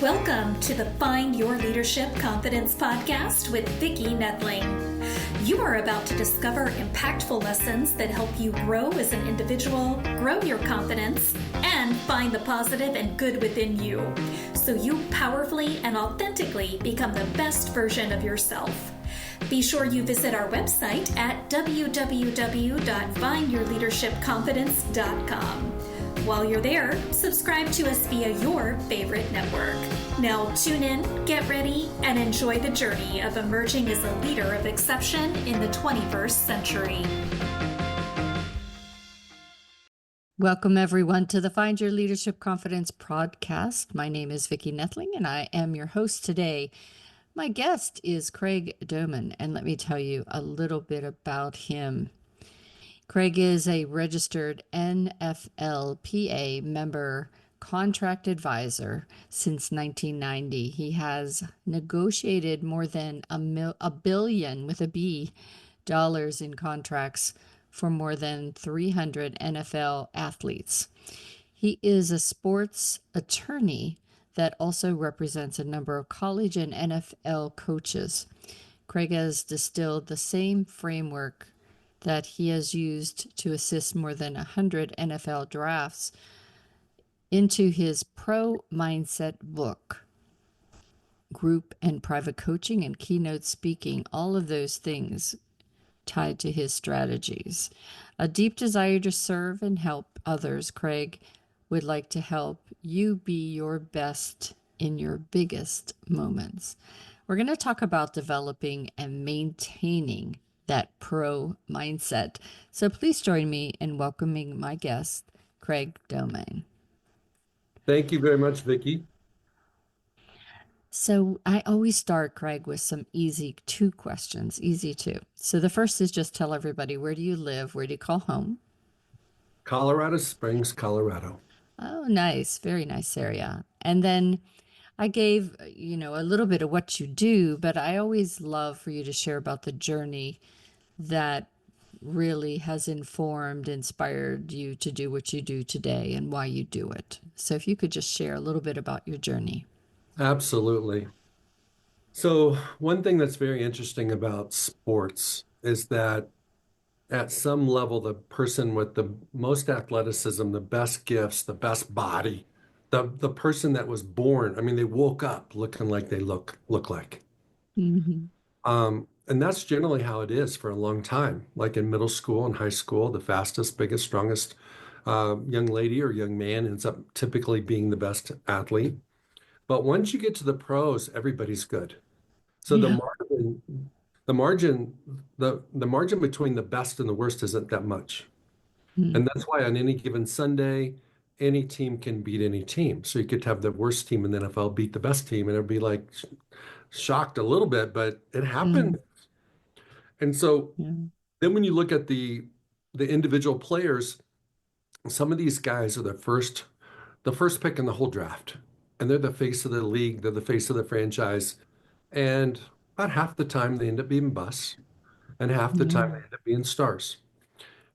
Welcome to the Find Your Leadership Confidence podcast with Vicki Noethling. You are about to discover impactful lessons that help you grow as an individual, grow your confidence, and find the positive and good within you, so you powerfully and authentically become the best version of yourself. Be sure you visit our website at www.findyourleadershipconfidence.com. While you're there, subscribe to us via your favorite network. Now tune in, get ready, and enjoy the journey of emerging as a leader of exception in the 21st century. Welcome, everyone, to the Find Your Leadership Confidence podcast. My name is Vicki Noethling, and I am your host today. My guest is Craig Domann, and let me tell you a little bit about him. Craig is a registered NFLPA member contract advisor since 1990. He has negotiated more than a billion with a B dollars in contracts for more than 300 NFL athletes. He is a sports attorney that also represents a number of college and NFL coaches. Craig has distilled the same framework that he has used to assist more than 100 NFL drafts into his Pro Mindset book. Group and private coaching and keynote speaking, all of those things tied to his strategies. A deep desire to serve and help others, Craig would like to help you be your best in your biggest moments. We're going to talk about developing and maintaining that pro mindset. So please join me in welcoming my guest, Craig Domann. Thank you very much, Vicki. So I always start, Craig, with some easy two questions, easy two. So the first is just tell everybody, where do you live? Where do you call home? Colorado Springs, Colorado. Oh, nice. Very nice area. And then I gave, a little bit of what you do, but I always love for you to share about the journey that really has inspired you to do what you do today and why you do it. So if you could just share a little bit about your journey. Absolutely. So one thing that's very interesting about sports is that at some level, the person with the most athleticism, the best gifts, the best body, the person that was born, they woke up looking like they look like. Mm-hmm. And that's generally how it is for a long time. Like in middle school and high school, the fastest, biggest, strongest young lady or young man ends up typically being the best athlete. But once you get to the pros, everybody's good. So Yeah. the margin between the best and the worst isn't that much. Mm-hmm. And that's why on any given Sunday, any team can beat any team. So you could have the worst team in the NFL beat the best team, and it'd be like shocked a little bit, but it happened. And so then when you look at the individual players, some of these guys are the first pick in the whole draft. And they're the face of the league, they're the face of the franchise. And about half the time they end up being busts, and half the time they end up being stars.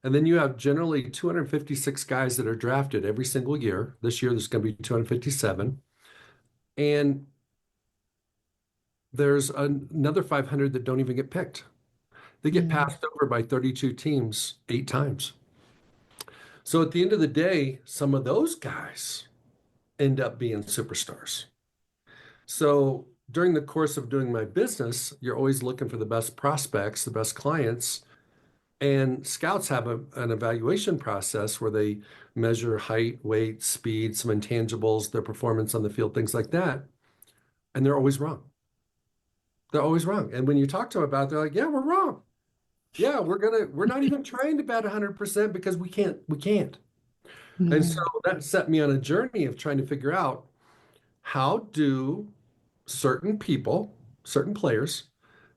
And then you have generally 256 guys that are drafted every single year. This year there's going to be 257. And there's another 500 that don't even get picked. They get passed over by 32 teams 8 times. So at the end of the day, some of those guys end up being superstars. So during the course of doing my business, you're always looking for the best prospects, the best clients. And scouts have an evaluation process where they measure height, weight, speed, some intangibles, their performance on the field, things like that. And they're always wrong. They're always wrong. And when you talk to them about it, they're like, yeah, we're wrong. Yeah, we're not even trying to bat 100% because we can't. And so that set me on a journey of trying to figure out, how do certain people, certain players,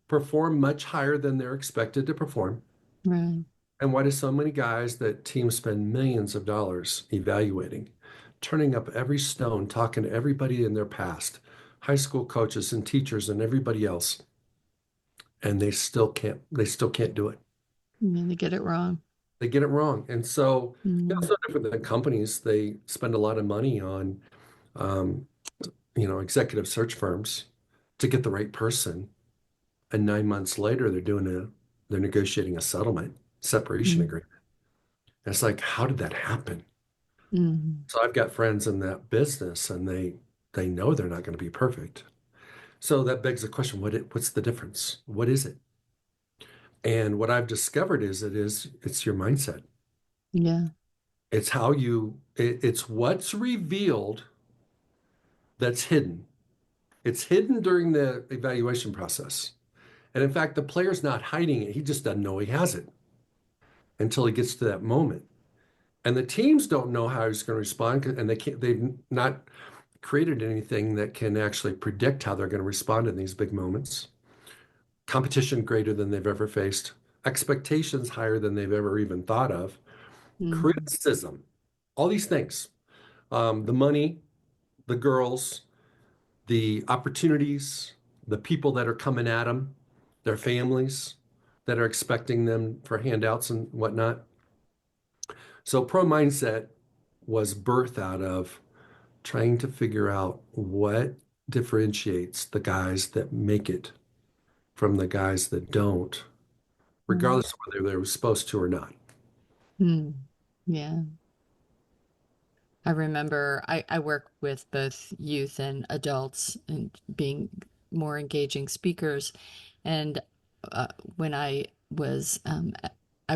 perform much higher than they're expected to perform? Right. And why do so many guys that teams spend millions of dollars evaluating, turning up every stone, talking to everybody in their past, high school coaches and teachers and everybody else, and they still can't do it? They get it wrong. They get it wrong. And so it's no different than companies. They spend a lot of money on executive search firms to get the right person. And 9 months later, they're negotiating a separation Mm. agreement. And it's like, how did that happen? Mm. So I've got friends in that business, and they know they're not going to be perfect. So that begs the question, what's the difference? What is it? And what I've discovered is it's your mindset. Yeah. It's what's revealed that's hidden. It's hidden during the evaluation process. And in fact, the player's not hiding it. He just doesn't know he has it until he gets to that moment. And the teams don't know how he's going to respond, and they've not created anything that can actually predict how they're going to respond in these big moments. Competition greater than they've ever faced, expectations higher than they've ever even thought of, Mm. criticism, all these things. The money, the girls, the opportunities, the people that are coming at them, their families that are expecting them for handouts and whatnot. So Pro Mindset was birthed out of trying to figure out what differentiates the guys that make it from the guys that don't, Mm. regardless of whether they were supposed to or not. Mm. Yeah. I remember I work with both youth and adults and being more engaging speakers. And uh, when I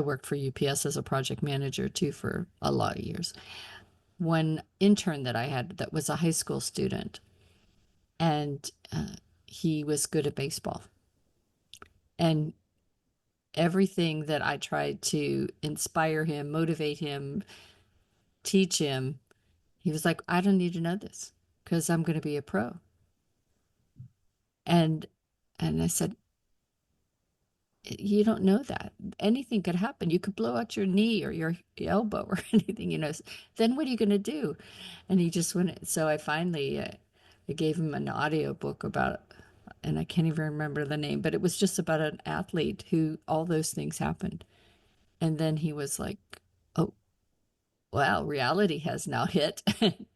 worked for UPS as a project manager too for a lot of years. One intern that I had that was a high school student, and he was good at baseball. And everything that I tried to inspire him, motivate him, teach him, he was like, I don't need to know this because I'm going to be a pro. And and I said, you don't know that. Anything could happen. You could blow out your knee or your elbow or anything. Then what are you going to do? And he just went. So I finally I gave him an audio book about, and I can't even remember the name, but it was just about an athlete who all those things happened. And then he was like, oh, well, reality has now hit.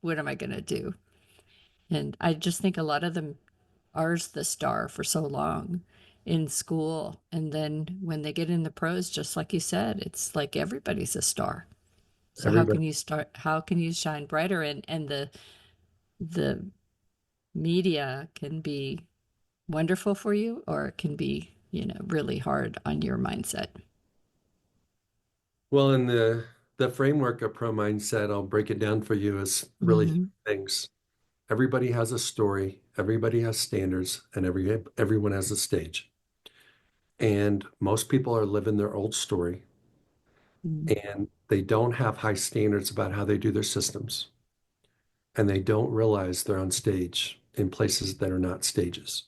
What am I going to do? And I just think a lot of them are's the star for so long in school. And then when they get in the pros, just like you said, it's like everybody's a star. So Everybody. how can you shine brighter? And the media can be wonderful for you, or it can be, really hard on your mindset. Well, in the framework of Pro Mindset, I'll break it down for you as really three Hmm. things. Everybody has a story, everybody has standards, and everyone has a stage. And most people are living their old story, and they don't have high standards about how they do their systems. And they don't realize they're on stage in places that are not stages.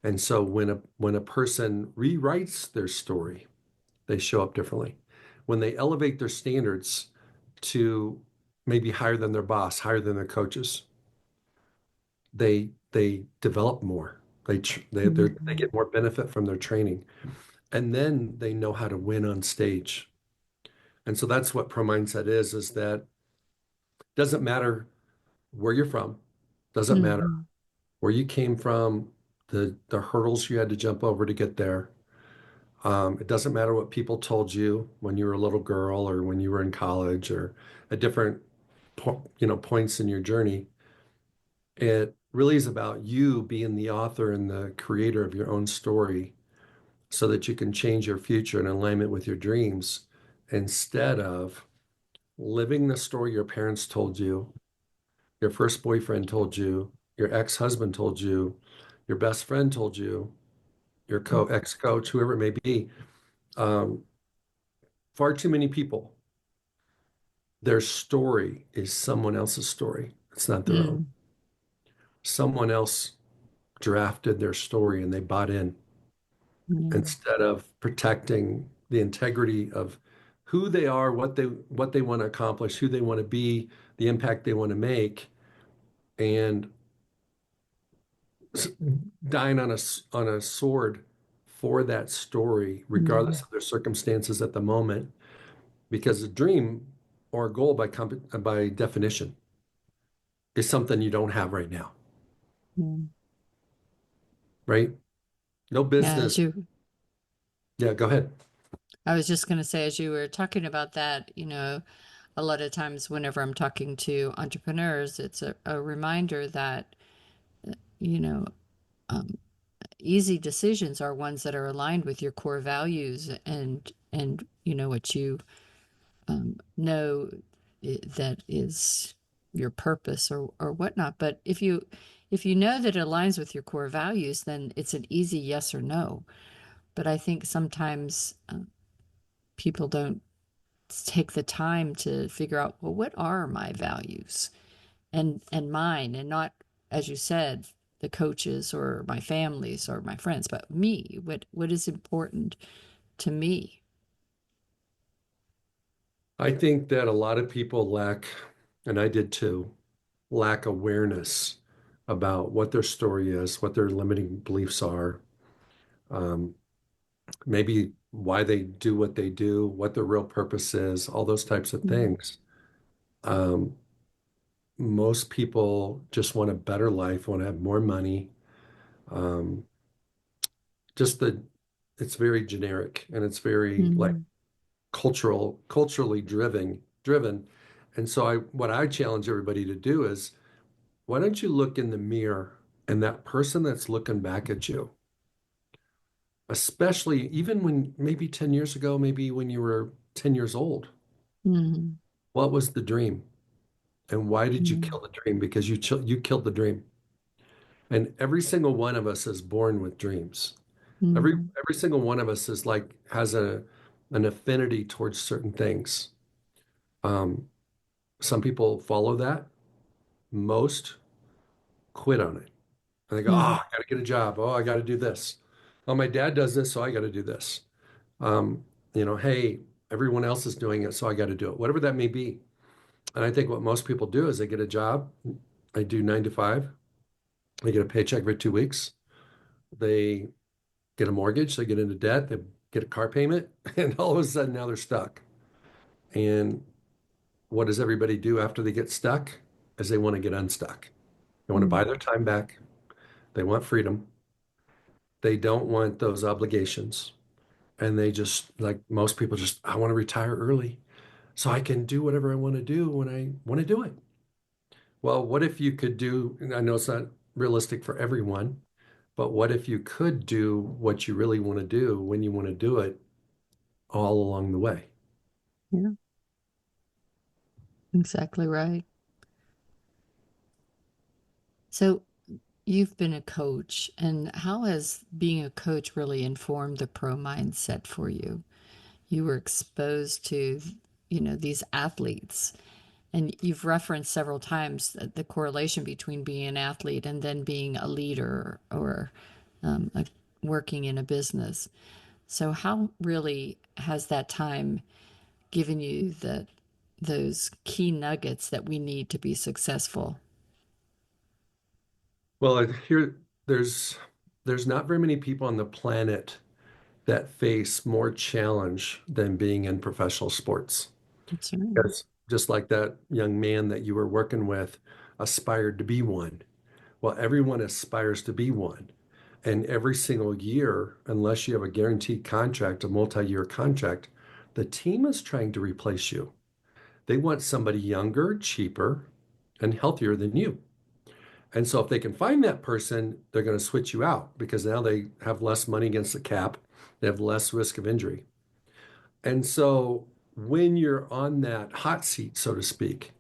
And so when a person rewrites their story, they show up differently. When they elevate their standards to maybe higher than their boss, higher than their coaches, they develop more. They Hmm. get more benefit from their training, and then they know how to win on stage. And so that's what Pro Mindset is that doesn't matter where you're from, doesn't matter Hmm. where you came from, the hurdles you had to jump over to get there. It doesn't matter what people told you when you were a little girl or when you were in college or at different points in your journey. It really is about you being the author and the creator of your own story so that you can change your future in alignment with your dreams instead of living the story your parents told you, your first boyfriend told you, your ex-husband told you, your best friend told you, your ex-coach, whoever it may be. Um, Far too many people, their story is someone else's story. It's not their own. Hmm. Someone else drafted their story and they bought in Hmm. instead of protecting the integrity of who they are, what they want to accomplish, who they want to be, the impact they want to make, and dying on a sword for that story, regardless Hmm. of their circumstances at the moment, because a dream or a goal by definition is something you don't have right now. Yeah. right? No Yeah, business. Yeah, go ahead. I was just going to say, as you were talking about that, a lot of times whenever I'm talking to entrepreneurs, it's a reminder that, you know, um, easy decisions are ones that are aligned with your core values and what you know that is your purpose or whatnot. But if you know that it aligns with your core values, then it's an easy yes or no. But I think sometimes people don't take the time to figure out, well, what are my values and mine, and not, as you said, the coaches or my families or my friends, but me. What is important to me? I think that a lot of people lack, and I did too, lack awareness about what their story is, what their limiting beliefs are, um, maybe why they do what they do, what their real purpose is, all those types of Mm, things. Um, Most people just want a better life, want to have more money. Um, just the, it's very generic and it's very like mm, culturally driven. And so what I challenge everybody to do is, why don't you look in the mirror and that person that's looking back at you, especially even when maybe 10 years ago, maybe when you were 10 years old, mm, what was the dream? And why did you mm, kill the dream? Because you killed the dream. And every single one of us is born with dreams. Every mm, every single one of us is like has an affinity towards certain things. Um, some people follow that. Most quit on it. And they go, oh, mm, I got to get a job. Oh, I got to do this. Oh, my dad does this, so I got to do this. Um, hey, everyone else is doing it, so I got to do it, whatever that may be. And I think what most people do is they get a job. I do 9 to 5. They get a paycheck every 2 weeks. They get a mortgage. They get into debt. They get a car payment. And all of a sudden now they're stuck. And what does everybody do after they get stuck? Is they want to get unstuck. They want to mm, buy their time back. They want freedom. They don't want those obligations. And they just, like most people, just, I want to retire early so I can do whatever I want to do when I want to do it. Well, what if you could do, and I know it's not realistic for everyone, but what if you could do what you really want to do when you want to do it all along the way? yeah, exactly right. So you've been a coach, and how has being a coach really informed the pro mindset for you? You were exposed to, these athletes, and you've referenced several times the correlation between being an athlete and then being a leader or um, a, working in a business. So how really has that time given you those key nuggets that we need to be successful? Well, there's not very many people on the planet that face more challenge than being in professional sports. That's right. Because just like that young man that you were working with aspired to be one. Well, everyone aspires to be one. And every single year, unless you have a guaranteed contract, a multi-year contract, the team is trying to replace you. They want somebody younger, cheaper, and healthier than you. And so if they can find that person, they're going to switch you out because now they have less money against the cap. They have less risk of injury. And so when you're on that hot seat, so to speak,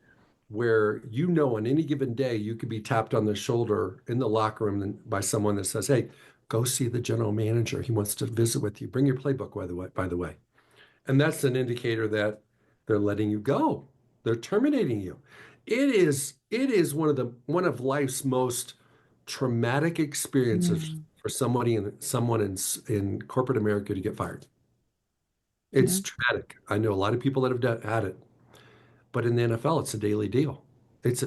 where on any given day you could be tapped on the shoulder in the locker room by someone that says, "Hey, go see the general manager. He wants to visit with you. Bring your playbook, by the way." And that's an indicator that they're letting you go. They're terminating you. It is one of life's most traumatic experiences Yeah, for someone in corporate America to get fired. yeah, It's traumatic. I know a lot of people that have had it, but in the NFL, it's a daily deal. It's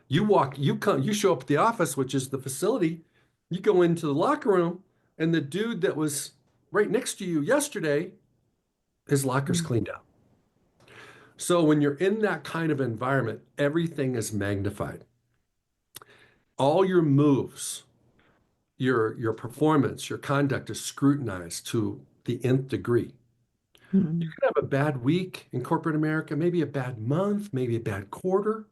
you show up at the office, which is the facility. You go into the locker room, and the dude that was right next to you yesterday, his locker's mm, cleaned out. So when you're in that kind of environment, everything is magnified. All your moves, your performance, your conduct is scrutinized to the nth degree. You Mm. can have a bad week in corporate America, maybe a bad month, maybe a bad quarter,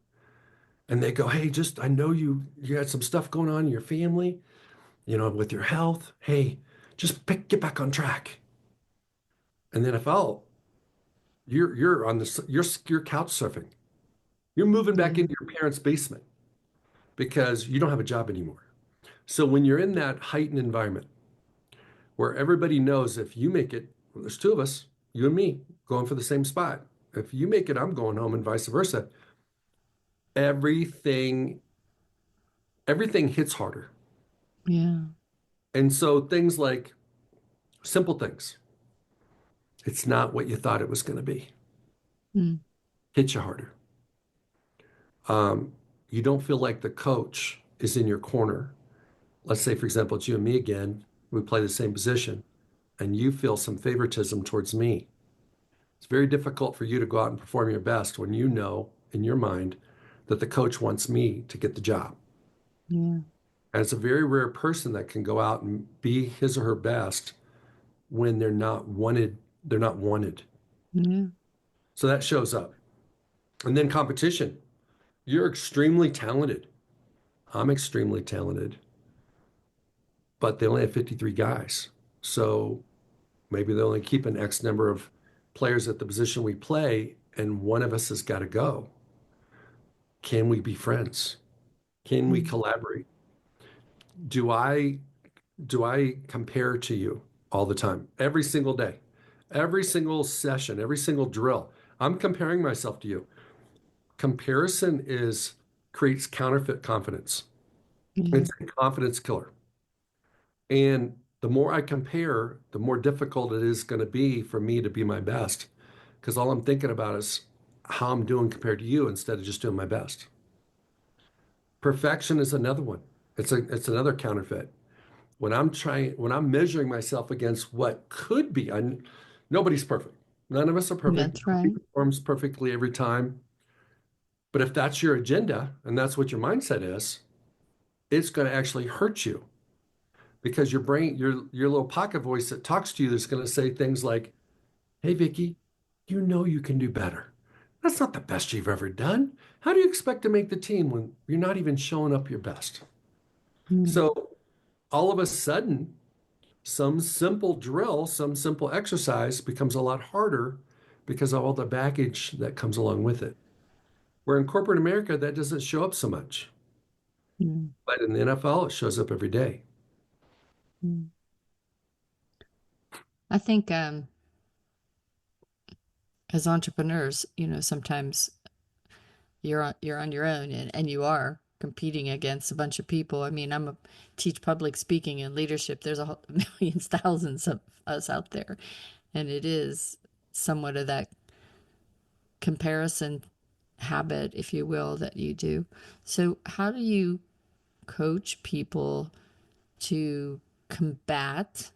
and they go, "Hey, just I know you had some stuff going on in your family, with your health. Hey, just get back on track." And then if you're on this, you're couch surfing. You're moving back Yeah. into your parents' basement because you don't have a job anymore. So when you're in that heightened environment where everybody knows if you make it, well, there's two of us, you and me, going for the same spot. If you make it, I'm going home and vice versa. Everything, everything hits harder. Yeah. And so things like simple things, it's not what you thought it was going to be, Mm. hits you harder. Um, you don't feel like the coach is in your corner. Let's say, for example, it's you and me again. We play the same position, and you feel some favoritism towards me. It's very difficult for you to go out and perform your best when you know in your mind that the coach wants me to get the job. Yeah. And it's a very rare person that can go out and be his or her best when they're not wanted. They're not wanted. Yeah. So that shows up. And then competition. You're extremely talented. I'm extremely talented, but they only have 53 guys. So maybe they only keep an X number of players at the position we play, and one of us has got to go. Can we be friends? Can we Mm. collaborate? Do I do I compare to you all the time? Every single day, every single session, every single drill. I'm comparing myself to you. Comparison is creates counterfeit confidence. Yeah. It's a confidence killer. And the more I compare, the more difficult it is going to be for me to be my best. Because all I'm thinking about is how I'm doing compared to you instead of just doing my best. Perfection is another one. It's another counterfeit. When I'm measuring myself against what could be, nobody's perfect. None of us are perfect. That's Nobody right. performs perfectly every time. But if that's your agenda and that's what your mindset is, it's going to actually hurt you because your brain, your little pocket voice that talks to you is going to say things like, "Hey, Vicky, you know you can do better. That's not the best you've ever done. How do you expect to make the team when you're not even showing up your best?" Mm. So all of a sudden, some simple drill, some simple exercise becomes a lot harder because of all the baggage that comes along with it. Where in corporate America, that doesn't show up so much. Mm. But in the NFL, it shows up every day. Mm. I think as entrepreneurs, sometimes you're on your own, and you are competing against a bunch of people. I mean, teach public speaking and leadership. There's millions, thousands of us out there, and it is somewhat of that comparison habit, if you will, that you do. So how do you coach people to combat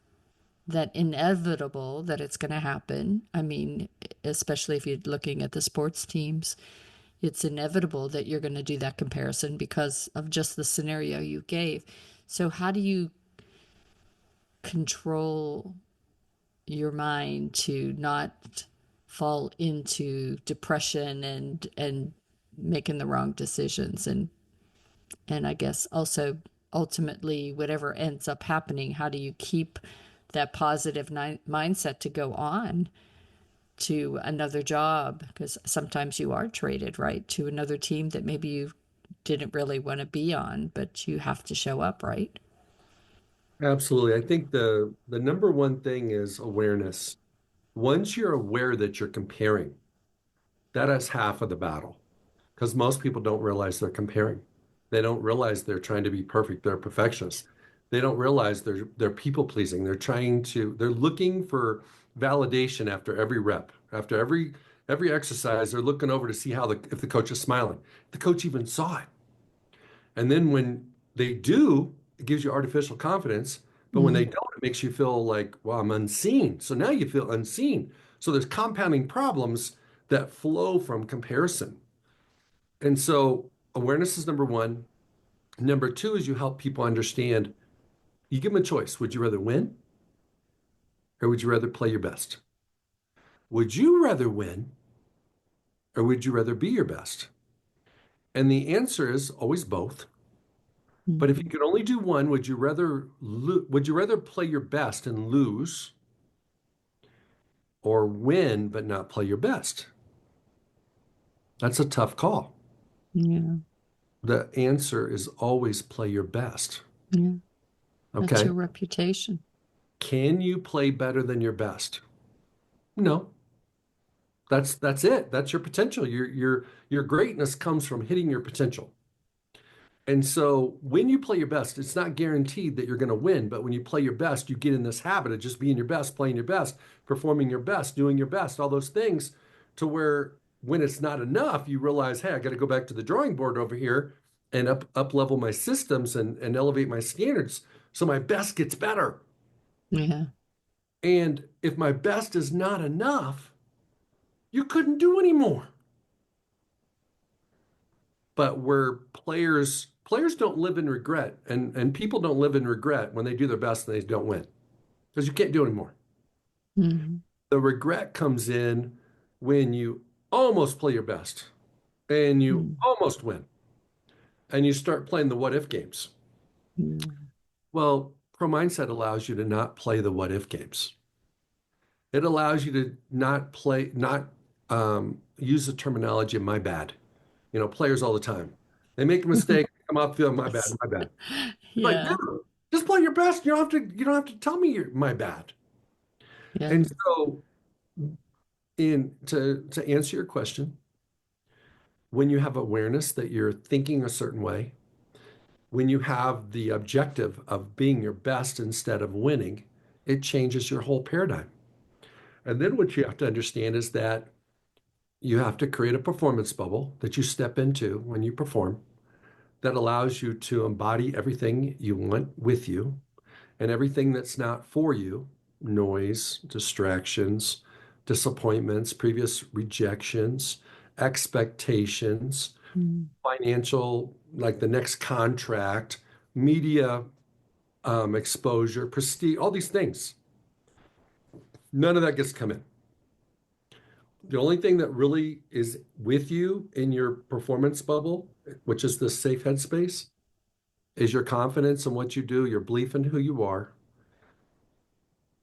that inevitable that it's going to happen? I mean, especially if you're looking at the sports teams, it's inevitable that you're going to do that comparison because of just the scenario you gave. So how do you control your mind to not fall into depression and making the wrong decisions, and I guess also ultimately whatever ends up happening, how do you keep that positive mindset to go on to another job? Because sometimes you are traded, right, to another team that maybe you didn't really want to be on, but you have to show up, right? Absolutely. I think the number one thing is awareness. Once you're aware that you're comparing, that is half of the battle because most people don't realize they're comparing. They don't realize they're trying to be perfect. They're perfectionists. They don't realize they're people pleasing. They're looking for validation after every rep, after every exercise. They're looking over to see if the coach is smiling. The coach even saw it. And then when they do, it gives you artificial confidence. But when they Mm. don't, it makes you feel like, well, I'm unseen. So now you feel unseen. So there's compounding problems that flow from comparison. And so awareness is number one. Number two is you help people understand, you give them a choice. Would you rather win or would you rather play your best? Would you rather win or would you rather be your best? And the answer is always both. But if you Mhm. could only do one, would you rather play your best and lose or win but not play your best? That's a tough call. Yeah. The answer is always play your best. Yeah. That's Okay. your reputation. Can you play better than your best? No. That's it. That's your potential. Your greatness comes from hitting your potential. And so when you play your best, it's not guaranteed that you're going to win, but when you play your best, you get in this habit of just being your best, playing your best, performing your best, doing your best, all those things to where when it's not enough, you realize, hey, I got to go back to the drawing board over here and up level my systems and elevate my standards so my best gets better. Yeah. And if my best is not enough, you couldn't do any more. But where players don't live in regret, and people don't live in regret when they do their best and they don't win because you can't do anymore. Mhm. The regret comes in when you almost play your best and you Mhm. almost win and you start playing the what if games. Yeah. Well, pro mindset allows you to not play the what if games. It allows you to not use the terminology my bad. Players all the time. They make a mistake, come off the field, my bad, Yes. my bad. Like, Yeah. dude, just play your best. You don't have to tell me you're my bad. Yeah. And so in to answer your question, when you have awareness that you're thinking a certain way, when you have the objective of being your best instead of winning, it changes your whole paradigm. And then what you have to understand is that you have to create a performance bubble that you step into when you perform that allows you to embody everything you want with you and everything that's not for you, noise, distractions, disappointments, previous rejections, expectations, Mm. financial, like the next contract, media exposure, prestige, all these things. None of that gets to come in. The only thing that really is with you in your performance bubble, which is this safe headspace, is your confidence in what you do, your belief in who you are,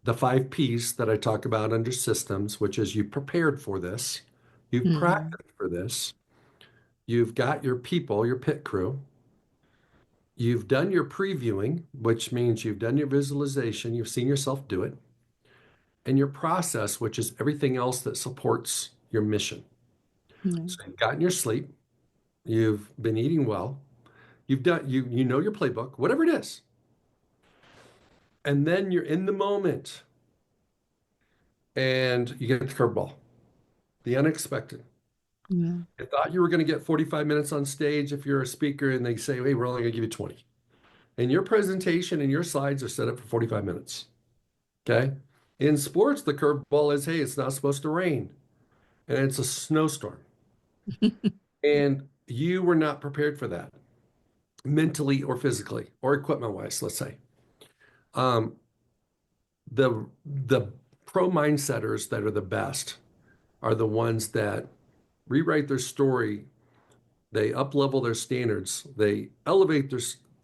the 5 Ps that I talk about under systems, which is you prepared for this, you've Mhm. practiced for this, you've got your people, your pit crew, you've done your previewing, which means you've done your visualization, you've seen yourself do it, and your process, which is everything else that supports your mission. Yeah. So you've gotten your sleep, you've been eating well, you know your playbook, whatever it is. And then you're in the moment and you get the curveball, the unexpected. Yeah. I thought you were going to get 45 minutes on stage if you're a speaker and they say, hey, we're only going to give you 20. And your presentation and your slides are set up for 45 minutes. Okay. In sports, the curveball is, hey, it's not supposed to rain and it's a snowstorm. And you were not prepared for that mentally or physically or equipment wise, let's say. Um, the pro mindsetters that are the best are the ones that rewrite their story. They up level their standards. They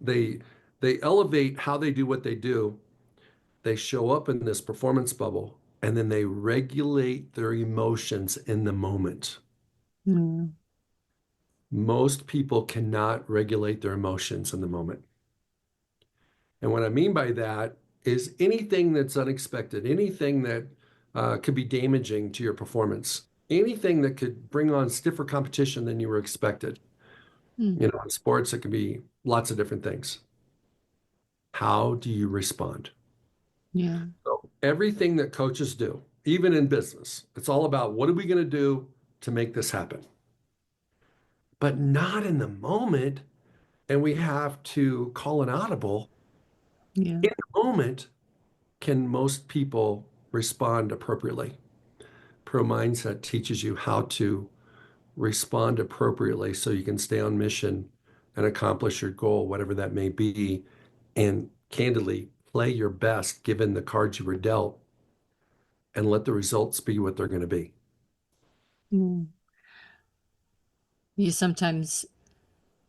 they elevate how they do what they do. They show up in this performance bubble and then they regulate their emotions in the moment. Yeah. Most people cannot regulate their emotions in the moment. And what I mean by that is anything that's unexpected, anything that could be damaging to your performance, anything that could bring on stiffer competition than you were expected. Mm. In sports, it could be lots of different things. How do you respond? Yeah. So everything that coaches do, even in business, it's all about what are we going to do to make this happen? But not in the moment. And we have to call an audible. Yeah. In the moment, can most people respond appropriately? Pro Mindset teaches you how to respond appropriately so you can stay on mission and accomplish your goal, whatever that may be, and candidly play your best given the cards you were dealt and let the results be what they're going to be. Mm. You sometimes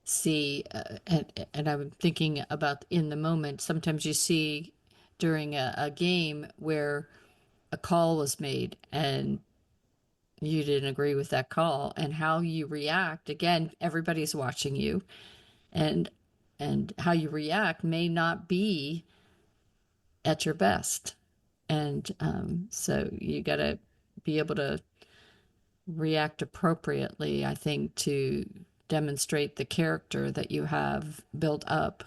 see, and I'm thinking about in the moment, sometimes you see during a game where a call was made and you didn't agree with that call, and how you react. Again, everybody's watching you, and how you react may not be at your best. And so you got to be able to react appropriately, I think, to demonstrate the character that you have built up.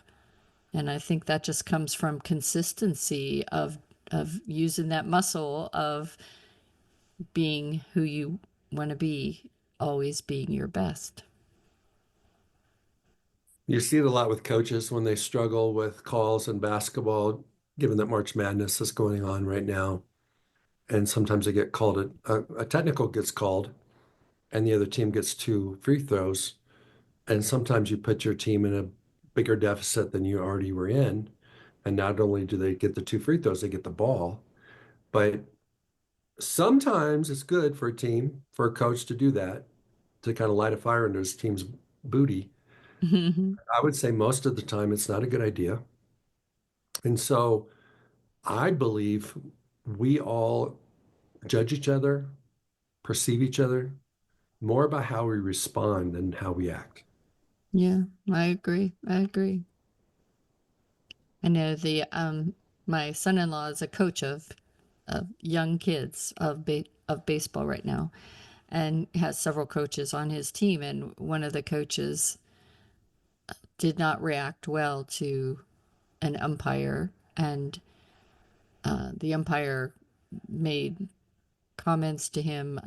And I think that just comes from consistency of using that muscle of being who you want to be, always being your best. You see it a lot with coaches when they struggle with calls in basketball, given that March Madness is going on right now. And sometimes they get called, a technical gets called, and the other team gets two free throws. And sometimes you put your team in a bigger deficit than you already were in. And not only do they get the two free throws, they get the ball. But sometimes it's good for a team, for a coach to do that, to kind of light a fire under his team's booty. I would say most of the time it's not a good idea. And so I believe we all judge each other, perceive each other more by how we respond than how we act. Yeah, I agree. I agree. I know my son-in-law is a coach of young kids of baseball right now, and has several coaches on his team. And one of the coaches did not react well to an umpire, and the umpire made comments to him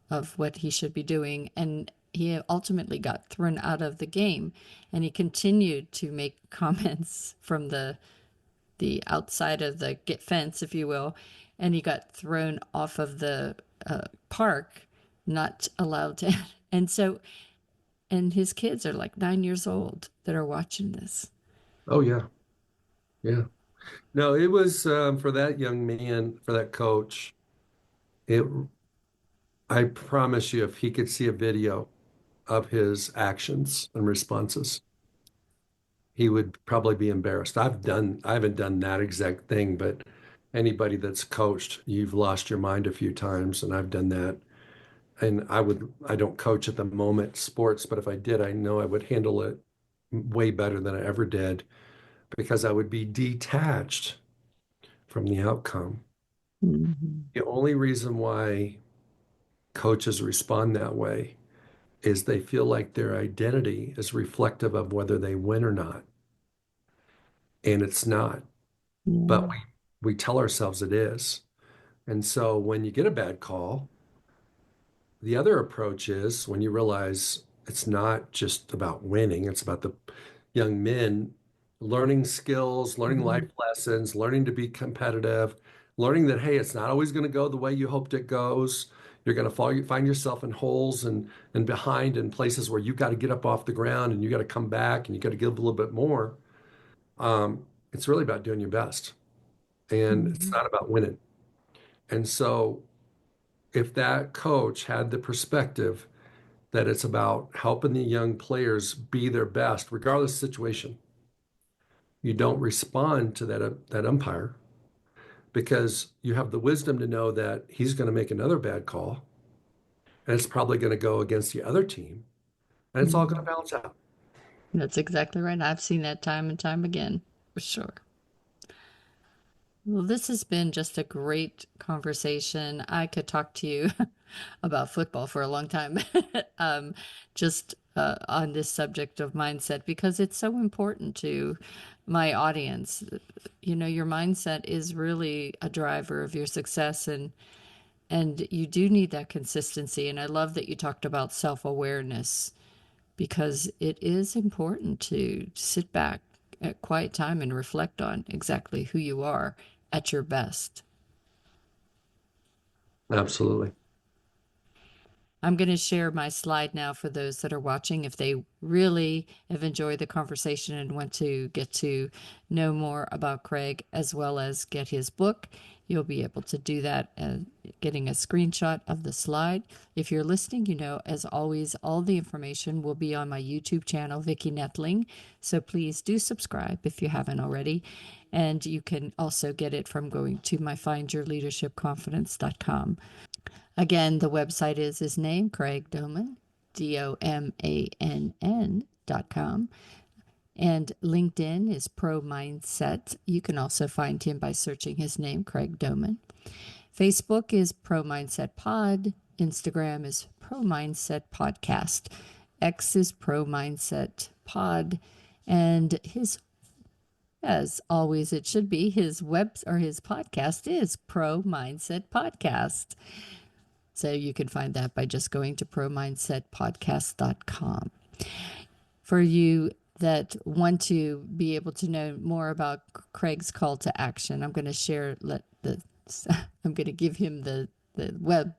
of what he should be doing, and he ultimately got thrown out of the game. And he continued to make comments from the outside of the get fence, if you will, and he got thrown off of the park, not allowed to. And so, and his kids are like 9 years old that are watching this. Oh, yeah. Yeah. No, it was for that young man, for that coach, it, I promise you, if he could see a video of his actions and responses, he would probably be embarrassed. I haven't done that exact thing, but anybody that's coached, you've lost your mind a few times, and I've done that. And I don't coach at the moment sports, but if I did, I know I would handle it way better than I ever did because I would be detached from the outcome. Mm-hmm. The only reason why coaches respond that way is they feel like their identity is reflective of whether they win or not. And it's not, but Yeah. we tell ourselves it is. And so when you get a bad call, the other approach is when you realize it's not just about winning, it's about the young men learning skills, learning Mm-hmm. life lessons, learning to be competitive, learning that, hey, it's not always going to go the way you hoped it goes. You're going to find yourself in holes and behind in places where you got to get up off the ground and you got to come back and you got to give a little bit more. It's really about doing your best and it's Mm-hmm. not about winning. And so if that coach had the perspective that it's about helping the young players be their best, regardless of situation, you don't respond to that umpire because you have the wisdom to know that he's going to make another bad call and it's probably going to go against the other team and it's all going to Mm-hmm. balance out. That's exactly right. I've seen that time and time again, for sure. Well, this has been just a great conversation. I could talk to you about football for a long time, just on this subject of mindset, because it's so important to my audience. You know, your mindset is really a driver of your success, and you do need that consistency. And I love that you talked about self-awareness because it is important to sit back at quiet time and reflect on exactly who you are at your best. Absolutely. I'm going to share my slide now for those that are watching. If they really have enjoyed the conversation and want to get to know more about Craig as well as get his book, you'll be able to do that, getting a screenshot of the slide. If you're listening, as always, all the information will be on my YouTube channel, Vicki Noethling. So please do subscribe if you haven't already. And you can also get it from going to my findyourleadershipconfidence.com. Again, the website is his name, Craig Domann, DOMANN.com. And LinkedIn is Pro Mindset. You can also find him by searching his name, Craig Domann. Facebook is Pro Mindset Pod. Instagram is Pro Mindset Podcast. X is Pro Mindset Pod. And as always it should be, his podcast is Pro Mindset Podcast. So you can find that by just going to promindsetpodcast.com. For you that want to be able to know more about Craig's call to action, I'm going to I'm going to give him the web.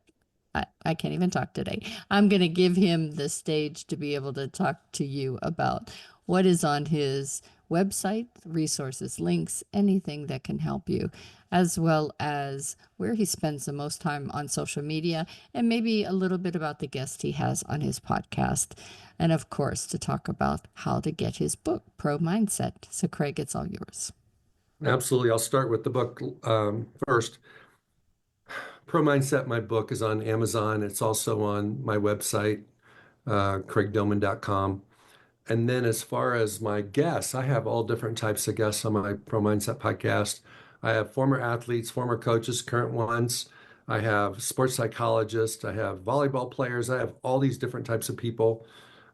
I can't even talk today. I'm going to give him the stage to be able to talk to you about what is on his website, resources, links, anything that can help you, as well as where he spends the most time on social media, and maybe a little bit about the guest he has on his podcast. And of course, to talk about how to get his book, Pro Mindset. So Craig, it's all yours. Absolutely. I'll start with the book first. Pro Mindset, my book, is on Amazon. It's also on my website, craigdomann.com. And then as far as my guests, I have all different types of guests on my Pro Mindset podcast. I have former athletes, former coaches, current ones. I have sports psychologists. I have volleyball players. I have all these different types of people.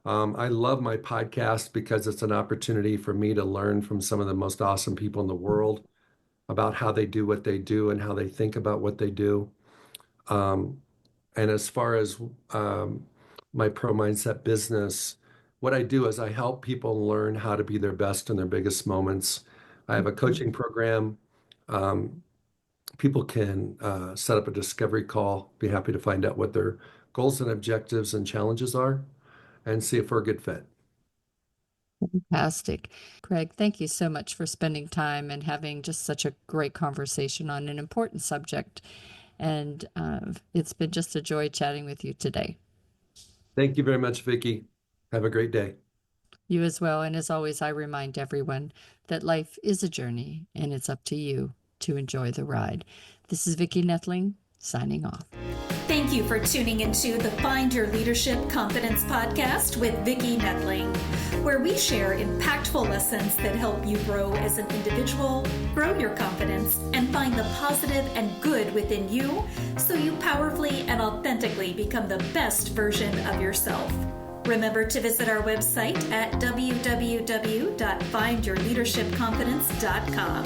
I love my podcast because it's an opportunity for me to learn from some of the most awesome people in the world about how they do what they do and how they think about what they do. And as far as my Pro Mindset business, what I do is I help people learn how to be their best in their biggest moments. I have a coaching program. People can set up a discovery call, be happy to find out what their goals and objectives and challenges are, and see if we're a good fit. Fantastic. Craig, thank you so much for spending time and having just such a great conversation on an important subject. And it's been just a joy chatting with you today. Thank you very much, Vicki. Have a great day. You as well. And as always, I remind everyone that life is a journey and it's up to you to enjoy the ride. This is Vicki Noethling signing off. Thank you for tuning into the Find Your Leadership Confidence podcast with Vicki Noethling, where we share impactful lessons that help you grow as an individual, grow your confidence, and find the positive and good within you so you powerfully and authentically become the best version of yourself. Remember to visit our website at www.findyourleadershipconfidence.com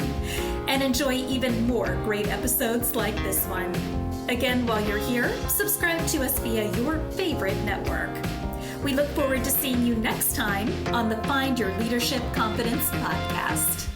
and enjoy even more great episodes like this one. Again, while you're here, subscribe to us via your favorite network. We look forward to seeing you next time on the Find Your Leadership Confidence podcast.